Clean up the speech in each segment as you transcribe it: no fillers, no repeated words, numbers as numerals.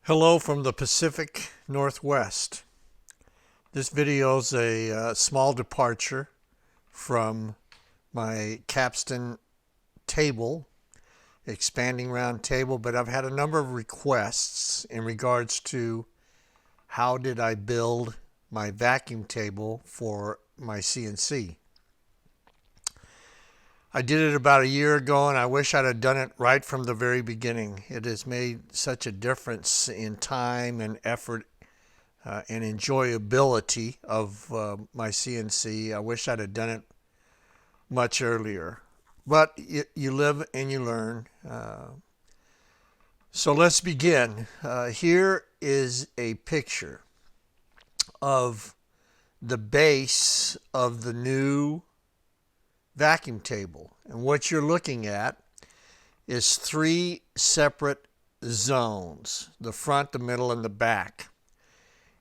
Hello from the Pacific Northwest. This video is a small departure from my capstan table, expanding round table, but I've had a number of requests in regards to how did I build my vacuum table for my CNC. I did it about a year ago, and I wish I'd have done it right from the very beginning. It has made such a difference in time and effort and enjoyability of my CNC. I wish I'd have done it much earlier. But you live and you learn. So let's begin. Here is a picture of the base of the new vacuum table, and what you're looking at is three separate zones: the front, the middle, and the back.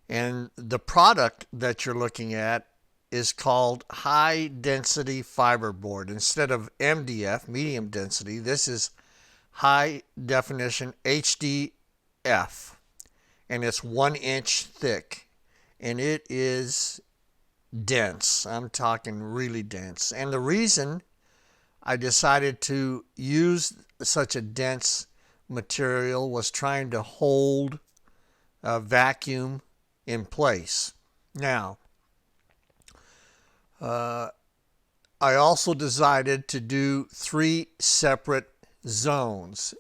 And the product that you're looking at is called high density fiberboard. Instead of MDF, medium density, this is high definition HDF, and it's 1 inch thick, and it is dense. I'm talking really dense. And the reason I decided to use such a dense material was trying to hold a vacuum in place. Now, I also decided to do three separate zones.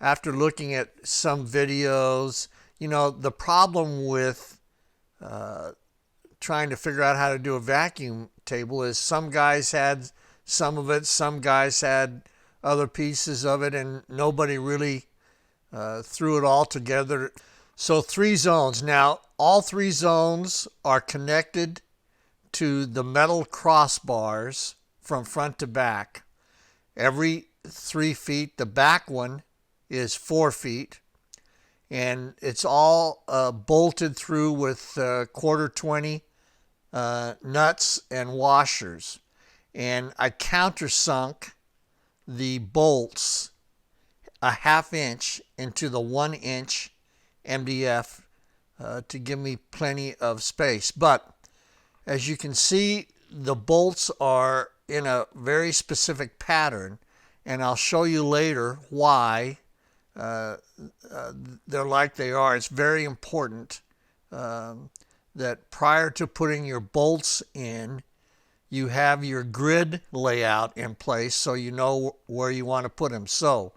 After looking at some videos, the problem with trying to figure out how to do a vacuum table is some guys had some of it, some guys had other pieces of it, and nobody really threw it all together. So three zones. Now, all three zones are connected to the metal crossbars from front to back. Every 3 feet. The back one is 4 feet. And it's all bolted through with quarter 20 nuts and washers. And I countersunk the bolts a ½ inch into the 1 inch MDF to give me plenty of space. But as you can see, the bolts are in a very specific pattern, and I'll show you later why they're like they are. It's very important that prior to putting your bolts in, you have your grid layout in place so you know where you want to put them. So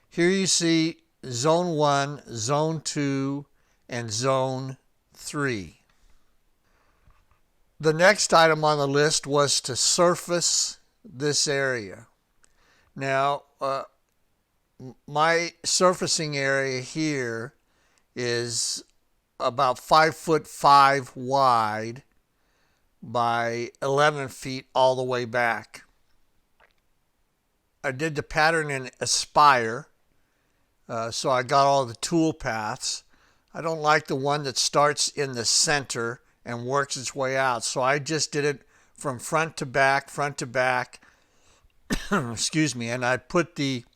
here you see zone 1, zone 2, and zone 3. The next item on the list was to surface this area. Now, my surfacing area here is about 5'5" wide by 11 feet all the way back. I did the pattern in Aspire, so I got all the tool paths. I don't like the one that starts in the center and works its way out, so I just did it from front to back, excuse me, and I put the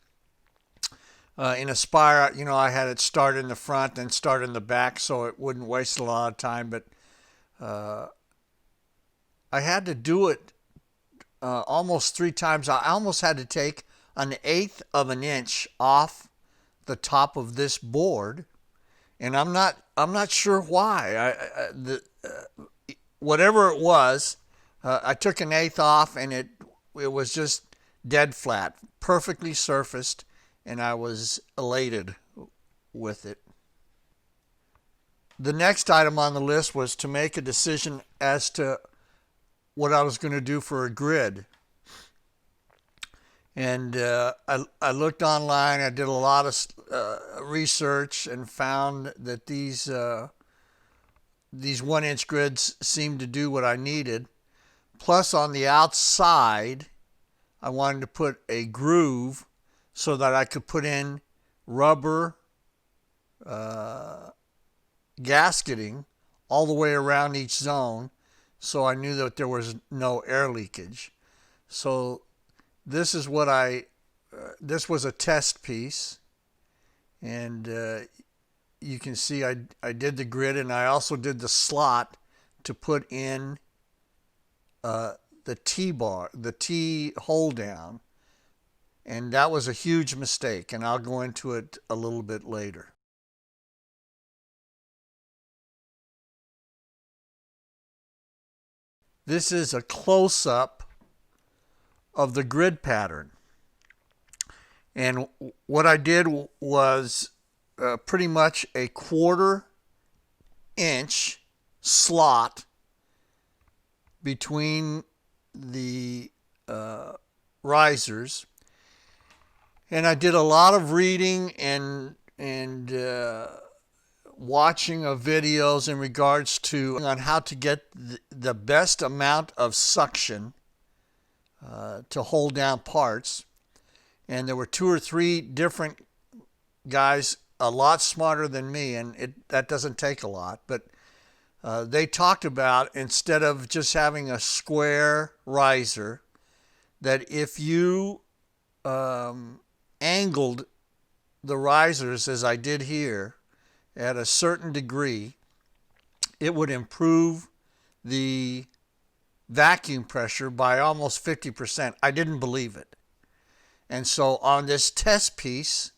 in Aspire, I had it start in the front and start in the back so it wouldn't waste a lot of time, but I had to do it almost 3 times. I almost had to take 1/8 of an inch off the top of this board, and I'm not sure why. Whatever it was, I took 1/8 off, and it was just dead flat, perfectly surfaced, and I was elated with it. The next item on the list was to make a decision as to what I was going to do for a grid. And I looked online. I did a lot of research and found that these 1 inch grids seemed to do what I needed. Plus, on the outside, I wanted to put a groove so that I could put in rubber gasketing all the way around each zone, so I knew that there was no air leakage. So this is what this was a test piece, and you can see I did the grid, and I also did the slot to put in the T-bar, the T hold down. And that was a huge mistake, and I'll go into it a little bit later. This is a close-up of the grid pattern. And what I did was pretty much a 1/4 inch slot between the risers. And I did a lot of reading and watching of videos in regards to on how to get the best amount of suction to hold down parts. And there were 2 or 3 different guys a lot smarter than me, and that doesn't take a lot, but they talked about, instead of just having a square riser, that if you angled the risers as I did here at a certain degree, it would improve the vacuum pressure by almost 50%. I didn't believe it. And so on this test piece,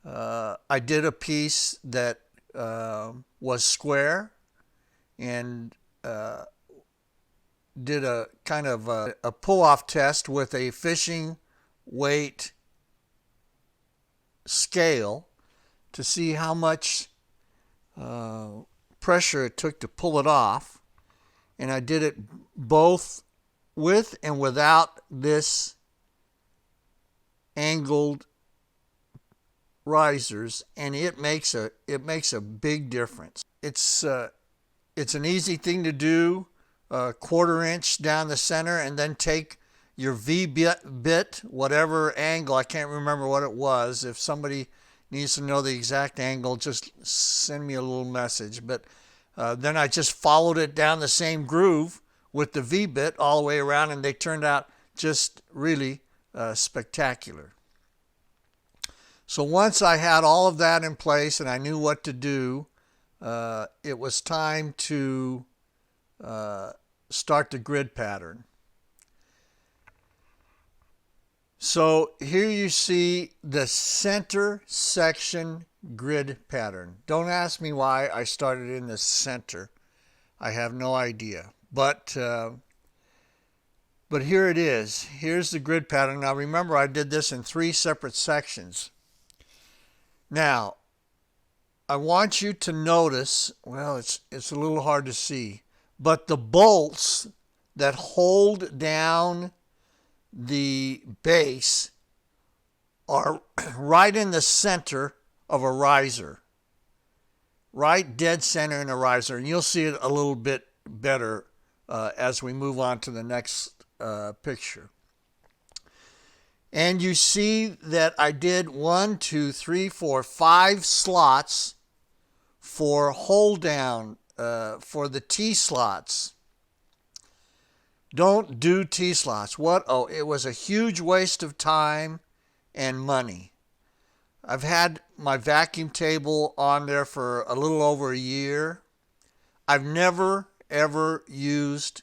I did a piece that was square, and did a kind of a pull-off test with a fishing weight scale to see how much pressure it took to pull it off. And I did it both with and without this angled risers, and it makes a big difference. It's an easy thing to do, 1/4 inch down the center, and then take your V bit, whatever angle, I can't remember what it was. If somebody needs to know the exact angle, just send me a little message. But then I just followed it down the same groove with the V bit all the way around, and they turned out just really spectacular. So once I had all of that in place and I knew what to do, it was time to start the grid pattern. So here you see the center section grid pattern. Don't ask me why I started in the center. I have no idea. But here it is. Here's the grid pattern. Now remember, I did this in 3 separate sections. Now, I want you to notice, well, it's a little hard to see, but the bolts that hold down the base are right in the center of a riser, right dead center in a riser, and you'll see it a little bit better as we move on to the next picture. And you see that I did 1, 2, 3, 4, 5 slots for hold down for the T slots. Don't do T slots. What? Oh, it was a huge waste of time and money. I've had my vacuum table on there for a little over a year. I've never ever used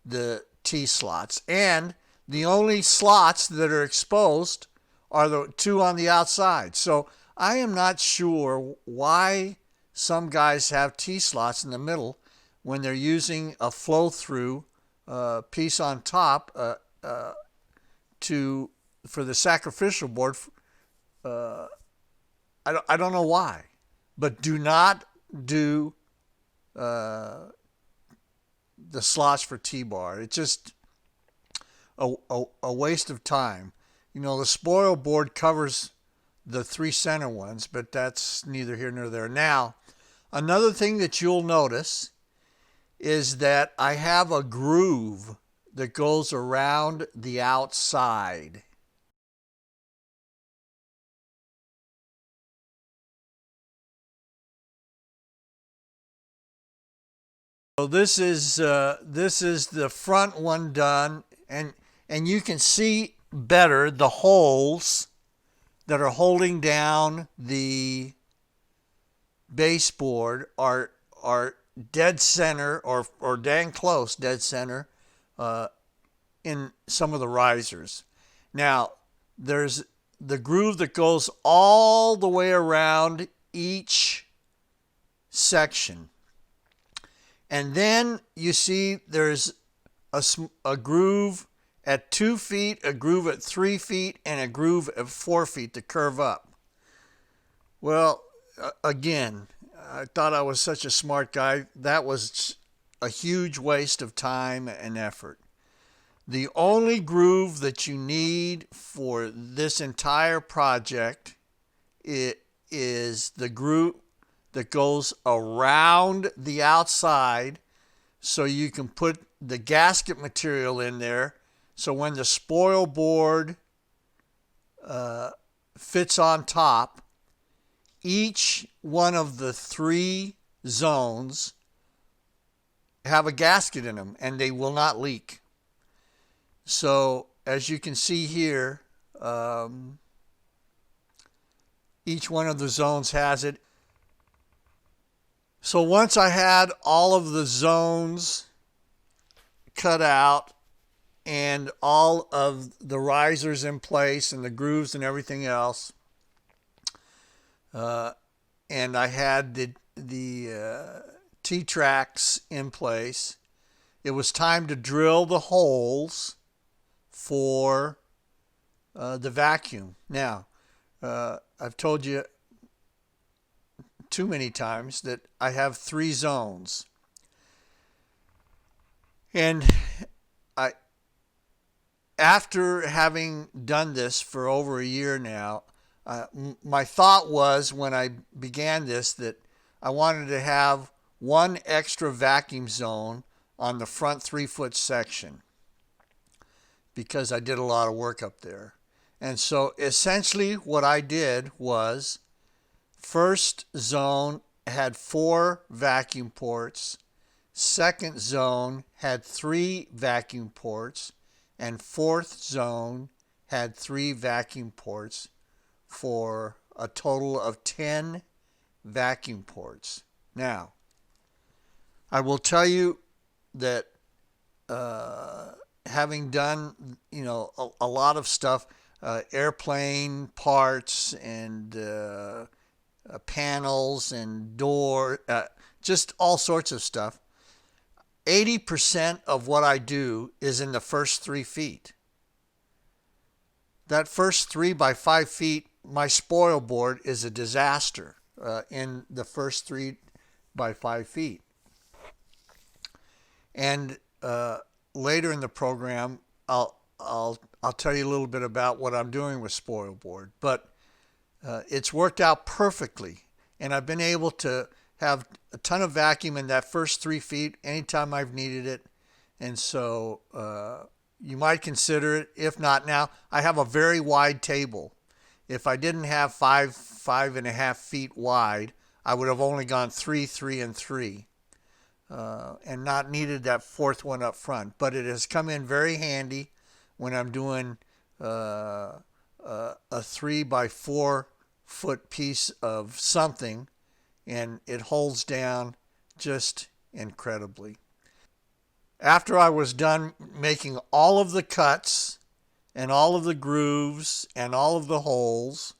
the T slots, and the only slots that are exposed are the 2 on the outside. So I am not sure why some guys have T slots in the middle when they're using a flow-through piece on top for the sacrificial board. I don't know why, but do not do the slots for T-bar. It's just a waste of time. You know, the spoil board covers the 3 center ones, but that's neither here nor there. Now, another thing that you'll notice is that I have a groove that goes around the outside. So this is the front one done, and you can see better the holes that are holding down the baseboard are dead center or dang close dead center in some of the risers. Now, there's the groove that goes all the way around each section. And then you see there's a groove at 2 feet, a groove at 3 feet, and a groove at 4 feet to curve up. Well, again, I thought I was such a smart guy. That was a huge waste of time and effort. The only groove that you need for this entire project is the groove that goes around the outside, so you can put the gasket material in there, so when the spoil board fits on top, each one of the 3 zones have a gasket in them and they will not leak. So as you can see here, each one of the zones has it. So once I had all of the zones cut out and all of the risers in place and the grooves and everything else, and I had the T-tracks in place, it was time to drill the holes for the vacuum. Now, I've told you too many times that I have 3 zones. And after having done this for over a year now, my thought was when I began this that I wanted to have 1 extra vacuum zone on the front 3-foot section, because I did a lot of work up there. And so essentially what I did was, first zone had 4 vacuum ports, second zone had 3 vacuum ports, and fourth zone had 3 vacuum ports, for a total of 10 vacuum ports. Now, I will tell you that having done, a lot of stuff, airplane parts and panels and door, just all sorts of stuff, 80% of what I do is in the first 3 feet. That first 3 by 5 feet, my spoil board is a disaster in the first 3 by 5 feet. And later in the program, I'll tell you a little bit about what I'm doing with spoil board. But it's worked out perfectly, and I've been able to have a ton of vacuum in that first 3 feet anytime I've needed it. And so you might consider it. If not, now I have a very wide table. If I didn't have 5.5 feet wide, I would have only gone 3, 3, and 3, and not needed that 4th one up front. But it has come in very handy when I'm doing a 3 by 4 foot piece of something, and it holds down just incredibly. After I was done making all of the cuts and all of the grooves and all of the holes,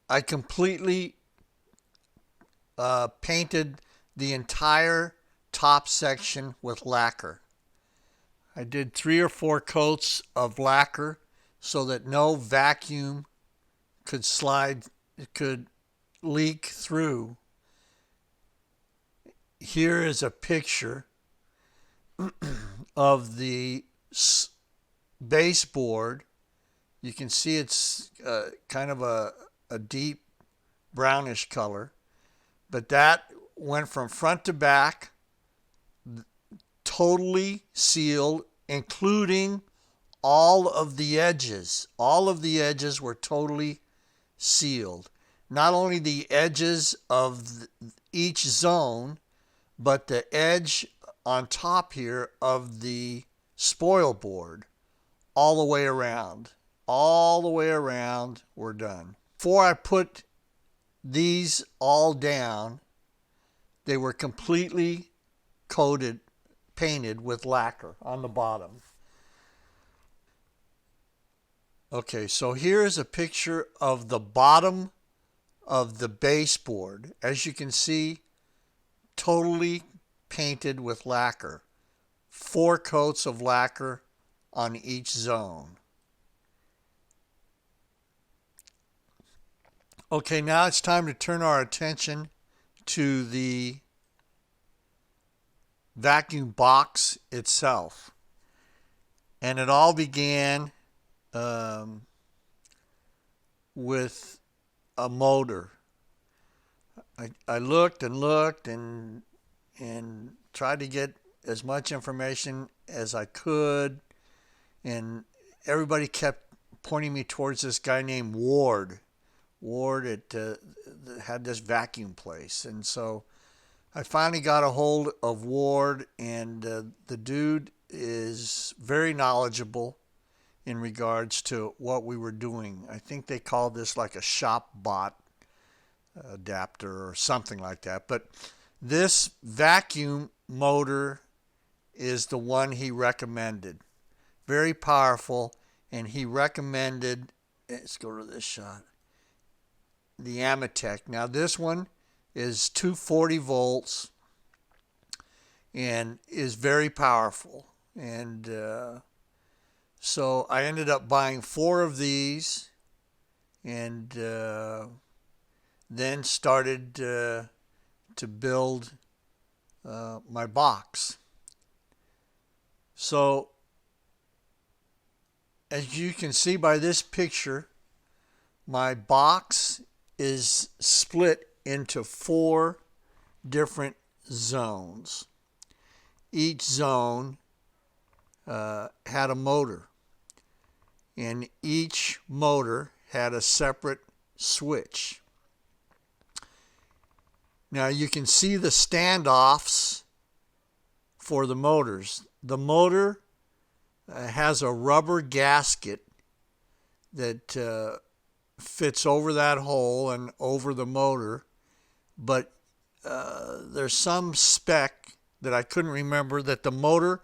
I completely painted the entire top section with lacquer. I did 3 or 4 coats of lacquer so that no vacuum could leak through. Here is a picture of the baseboard. You can see it's kind of a deep brownish color, but that went from front to back, totally sealed, including all of the edges. All of the edges were totally sealed. Not only the edges of each zone, but the edge on top here of the spoil board, all the way around. All the way around were done. Before I put these all down, they were completely painted with lacquer on the bottom. Okay, so here is a picture of the bottom of the baseboard. As you can see, totally painted with lacquer. 4 coats of lacquer on each zone. Okay, now it's time to turn our attention to the vacuum box itself. And it all began with a motor. I looked and looked and tried to get as much information as I could, and everybody kept pointing me towards this guy named Ward. Ward had this vacuum place, and so I finally got a hold of Ward, and the dude is very knowledgeable in regards to what we were doing. I think they called this like a shop bot adapter or something like that. But this vacuum motor is the one he recommended. Very powerful, and he recommended, let's go to this shot, the Amatec. Now this one is 240 volts and is very powerful. And so I ended up buying 4 of these, and then started to build my box. So as you can see by this picture, my box is split into 4 different zones. Each zone had a motor, and each motor had a separate switch. Now you can see the standoffs for the motors. The motor has a rubber gasket that fits over that hole and over the motor, but there's some spec that I couldn't remember that the motor,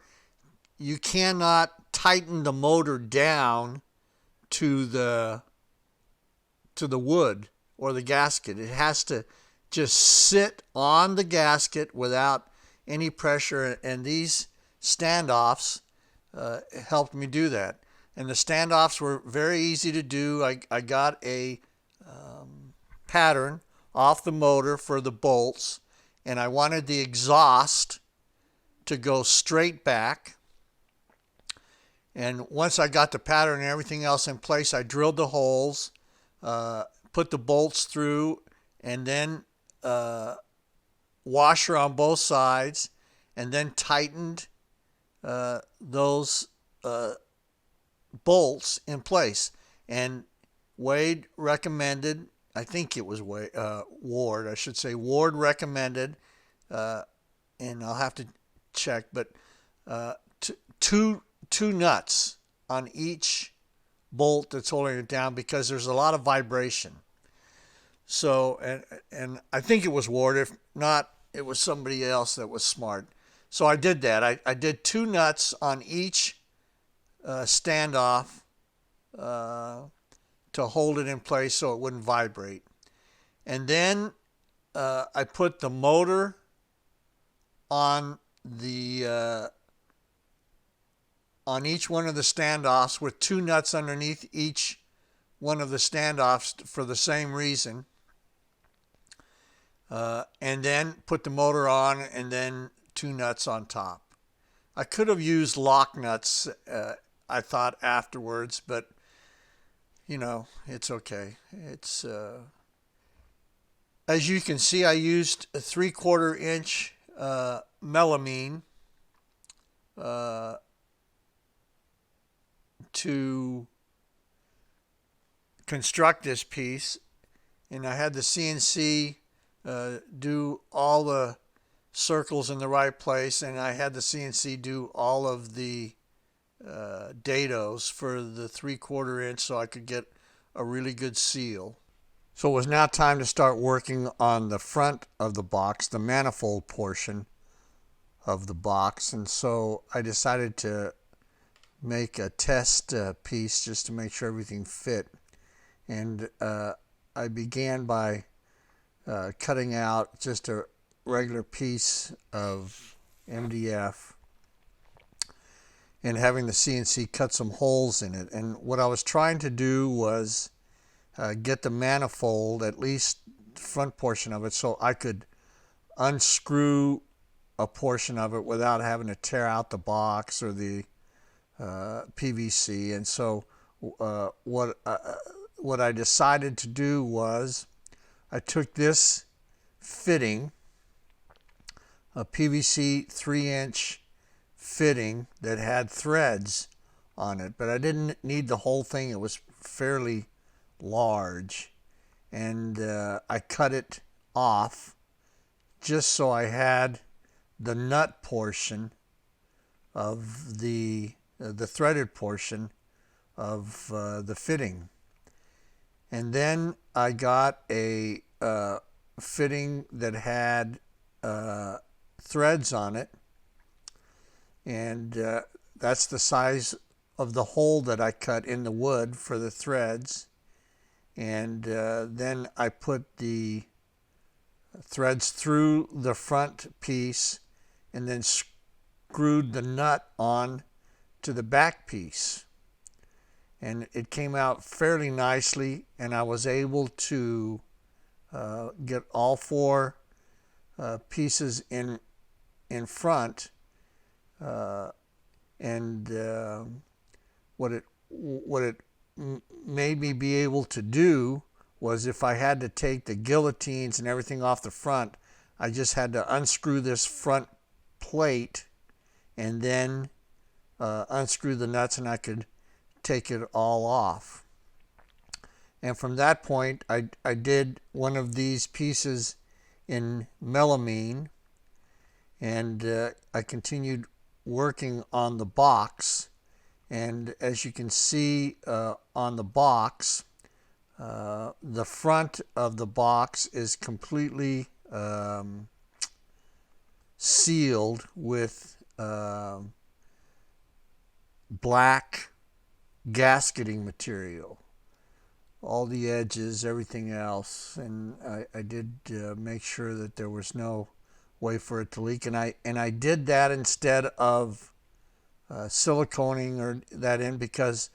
you cannot tighten the motor down to the wood or the gasket. It has to just sit on the gasket without any pressure, and these standoffs helped me do that. And the standoffs were very easy to do. I got a pattern off the motor for the bolts, and I wanted the exhaust to go straight back. And once I got the pattern and everything else in place, I drilled the holes, put the bolts through, and then washer on both sides, and then tightened those bolts in place. And Wade recommended, I think it was Ward, I should say, Ward recommended, and I'll have to check, but two nuts on each bolt that's holding it down, because there's a lot of vibration. So, and I think it was Ward. If not, it was somebody else that was smart. So I did that. I did 2 nuts on each standoff to hold it in place so it wouldn't vibrate. And then I put the motor on the on each one of the standoffs with 2 nuts underneath each one of the standoffs for the same reason. And then put the motor on, and then 2 nuts on top. I could have used lock nuts, I thought afterwards, but you know, it's okay. It's as you can see, I used a 3/4 inch melamine to construct this piece, and I had the CNC do all the circles in the right place, and I had the CNC do all of the dados for the 3/4 inch so I could get a really good seal. So it was now time to start working on the front of the box, the manifold portion of the box. And so I decided to make a test piece just to make sure everything fit. And I began by cutting out just a regular piece of MDF and having the CNC cut some holes in it. And what I was trying to do was get the manifold, at least the front portion of it, so I could unscrew a portion of it without having to tear out the box or the PVC. And so what I decided to do was I took this fitting, a PVC 3-inch fitting that had threads on it, but I didn't need the whole thing. It was fairly large, and I cut it off just so I had the nut portion of the threaded portion of the fitting. And then I got a fitting that had threads on it, and that's the size of the hole that I cut in the wood for the threads. And then I put the threads through the front piece and then screwed the nut on to the back piece. And it came out fairly nicely, and I was able to get all 4 pieces in front. And what it made me be able to do was, if I had to take the guillotines and everything off the front, I just had to unscrew this front plate and then unscrew the nuts, and I could take it all off. And from that point, I did one of these pieces in melamine, and I continued working on the box. And as you can see on the box, the front of the box is completely sealed with black gasketing material, all the edges, everything else. And I did make sure that there was no way for it to leak, and I did that instead of siliconing or that in, because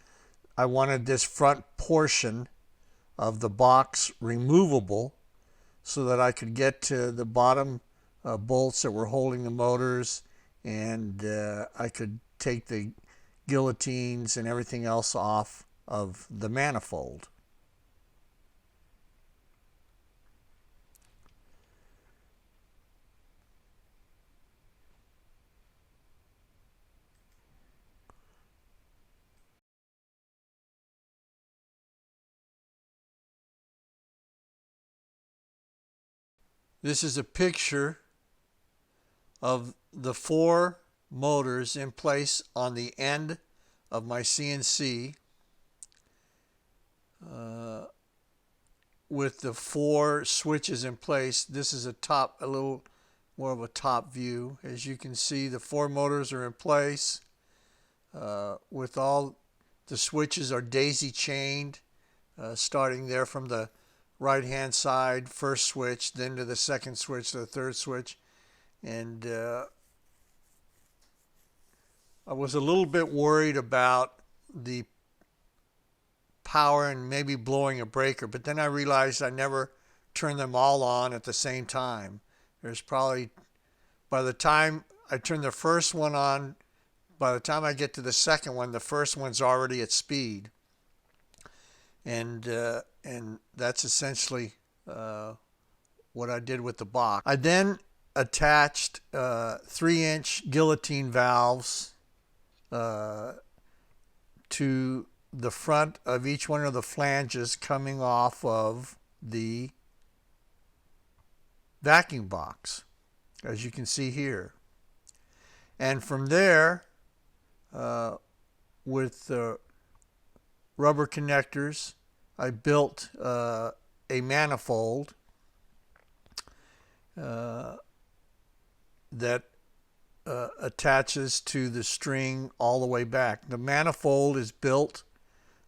I wanted this front portion of the box removable so that I could get to the bottom bolts that were holding the motors, and I could take the guillotines and everything else off of the manifold. This is a picture of the 4 motors in place on the end of my CNC, with the 4 switches in place. This is a little more of a top view. As you can see, the 4 motors are in place, with all the switches are daisy chained, starting there from the right hand side, first switch, then to the second switch, to the third switch. And I was a little bit worried about the power and maybe blowing a breaker, but then I realized I never turned them all on at the same time. There's probably, by the time I turn the first one on, by the time I get to the second one, the first one's already at speed. And that's essentially what I did with the box. I then attached 3-inch guillotine valves to the front of each one of the flanges coming off of the vacuum box, as you can see here. And from there, with the rubber connectors, I built a manifold that attaches to the string all the way back. The manifold is built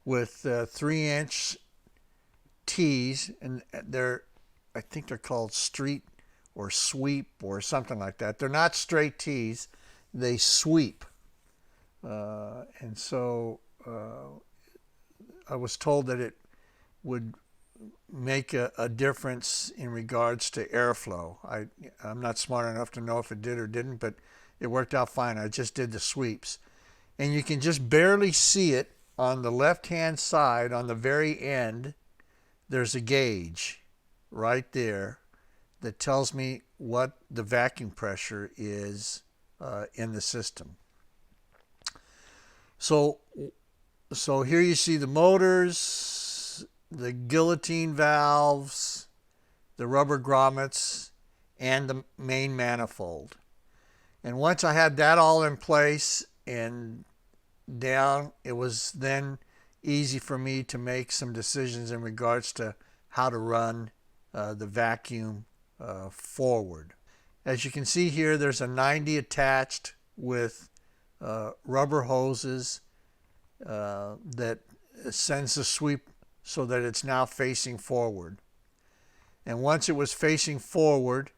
with 3-inch T's, and I think they're called street or sweep or something like that. They're not straight T's, they sweep. And so I was told that it would make a difference in regards to airflow. I'm not smart enough to know if it did or didn't, but it worked out fine. I just did the sweeps. And you can just barely see it on the left-hand side. On the very end, there's a gauge right there that tells me what the vacuum pressure is in the system. So here you see the motors, the guillotine valves, the rubber grommets, and the main manifold. And once I had that all in place and down, it was then easy for me to make some decisions in regards to how to run the vacuum forward. As you can see here, there's a 90 attached with rubber hoses that sends the sweep so that it's now facing forward. And once it was facing forward,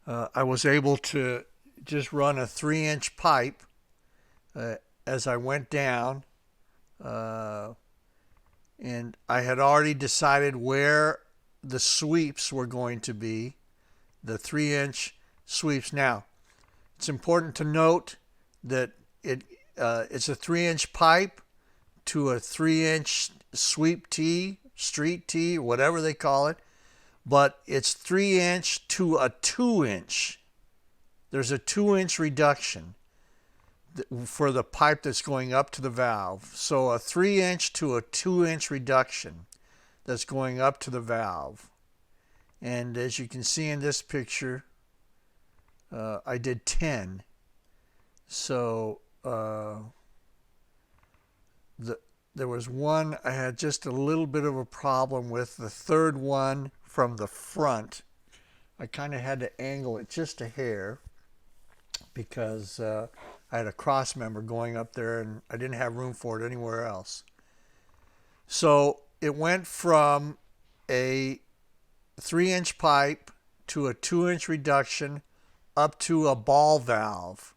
I was able to just run a 3-inch pipe as I went down, and I had already decided where the sweeps were going to be, the 3-inch sweeps. Now, it's important to note that it's a 3-inch pipe to a 3-inch sweep tee, street tee, whatever they call it, but it's 3-inch to a 2-inch. There's a 2-inch reduction for the pipe that's going up to the valve. So a 3-inch to a 2-inch reduction that's going up to the valve. And as you can see in this picture, I did 10. So there was one I had just a little bit of a problem with. The third one from the front, I kind of had to angle it just a hair because I had a cross member going up there and I didn't have room for it anywhere else. So it went from a 3-inch pipe to a 2-inch reduction up to a ball valve.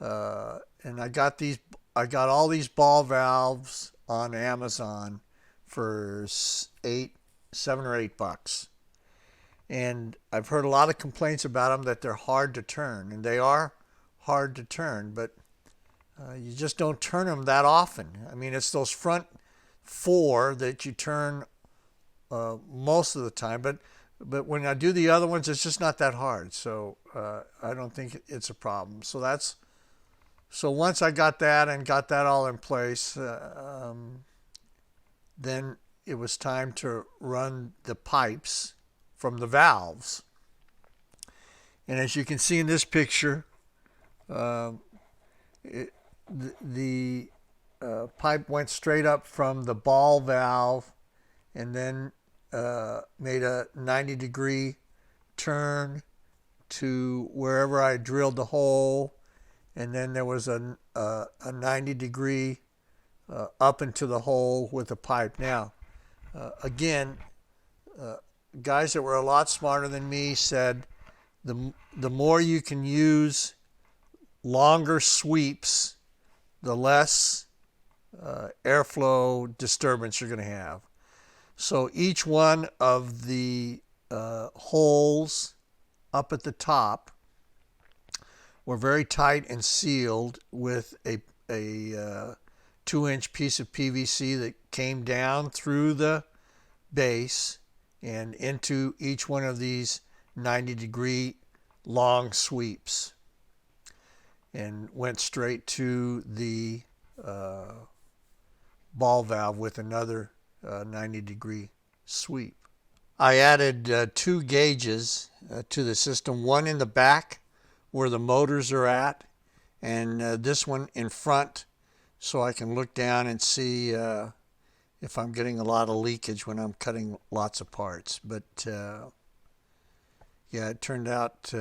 And I got all these ball valves on Amazon for $7 or $8. And I've heard a lot of complaints about them that they're hard to turn, and they are hard to turn, but you just don't turn them that often. I mean, it's those front 4 that you turn most of the time, but when I do the other ones, it's just not that hard. So I don't think it's a problem. So once I got that and got that all in place, then it was time to run the pipes from the valves. And as you can see in this picture, the pipe went straight up from the ball valve and then made a 90-degree turn to wherever I drilled the hole, and then there was a 90-degree up into the hole with the pipe. Now, again, guys that were a lot smarter than me said the more you can use longer sweeps, the less airflow disturbance you're going to have. So each one of the holes up at the top were very tight and sealed with a 2-inch piece of PVC that came down through the base and into each one of these 90-degree long sweeps and went straight to the ball valve with another 90-degree sweep. I added 2 gauges to the system, one in the back where the motors are at, and this one in front so I can look down and see if I'm getting a lot of leakage when I'm cutting lots of parts. But yeah, it turned out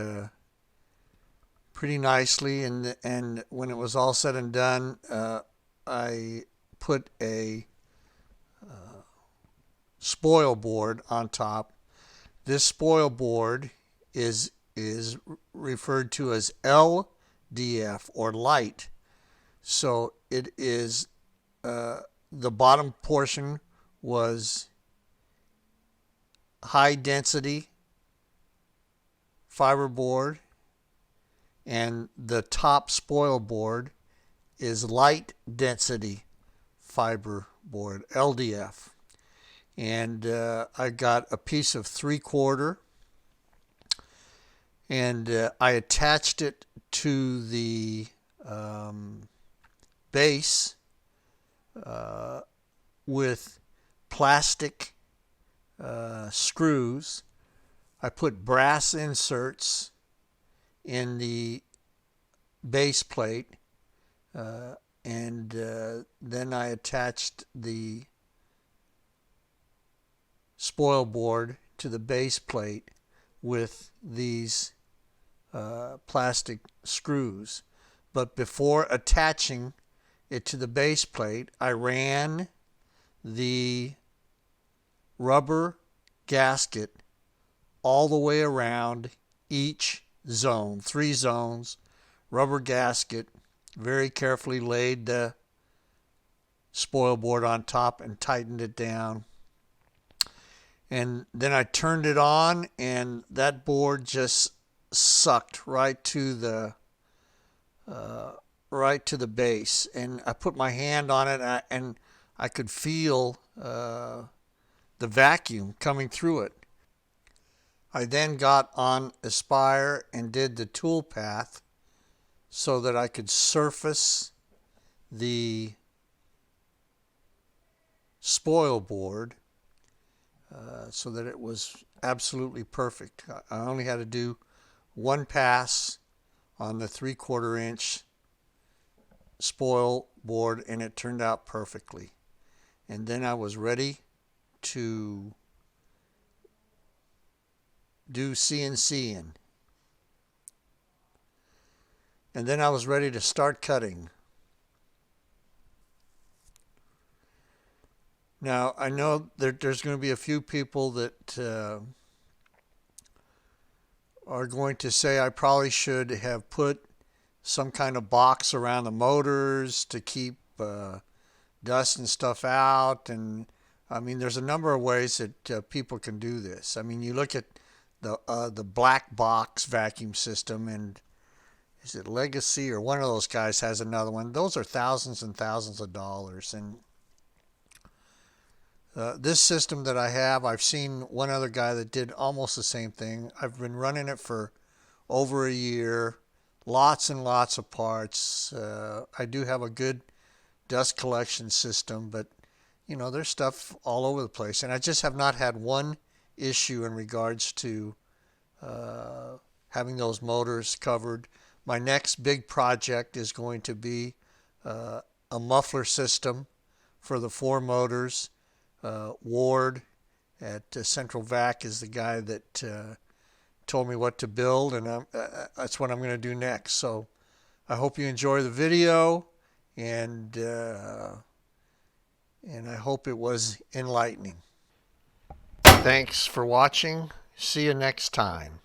pretty nicely, and when it was all said and done, I put a spoil board on top. This spoil board is referred to as LDF, or light. So it is the bottom portion was high density fiberboard, and the top spoil board is light density fiberboard, LDF. And I got a piece of 3/4, and I attached it to the base with plastic screws. I put brass inserts in the base plate, and then I attached the spoil board to the base plate with these plastic screws. But before attaching it to the base plate, I ran the rubber gasket all the way around each zone, 3 zones, rubber gasket, very carefully laid the spoil board on top and tightened it down. And then I turned it on, and that board just sucked right to the base. And I put my hand on it, and I could feel the vacuum coming through it. I then got on Aspire and did the tool path so that I could surface the spoil board so that it was absolutely perfect. I only had to do one pass on the 3/4 inch spoil board, and it turned out perfectly. And then I was ready to do CNCing. And then I was ready to start cutting. Now, I know there's going to be a few people that are going to say I probably should have put some kind of box around the motors to keep dust and stuff out. And I mean, there's a number of ways that people can do this. I mean, you look at the black box vacuum system, and is it Legacy or one of those guys has another one. Those are thousands and thousands of dollars. And this system that I have, I've seen one other guy that did almost the same thing. I've been running it for over a year, lots and lots of parts. I do have a good dust collection system, but you know, there's stuff all over the place, and I just have not had one issue in regards to having those motors covered. My next big project is going to be a muffler system for the 4 motors. Ward at Central Vac is the guy that told me what to build, and that's what I'm going to do next. So I hope you enjoy the video, and I hope it was enlightening. Thanks for watching. See you next time.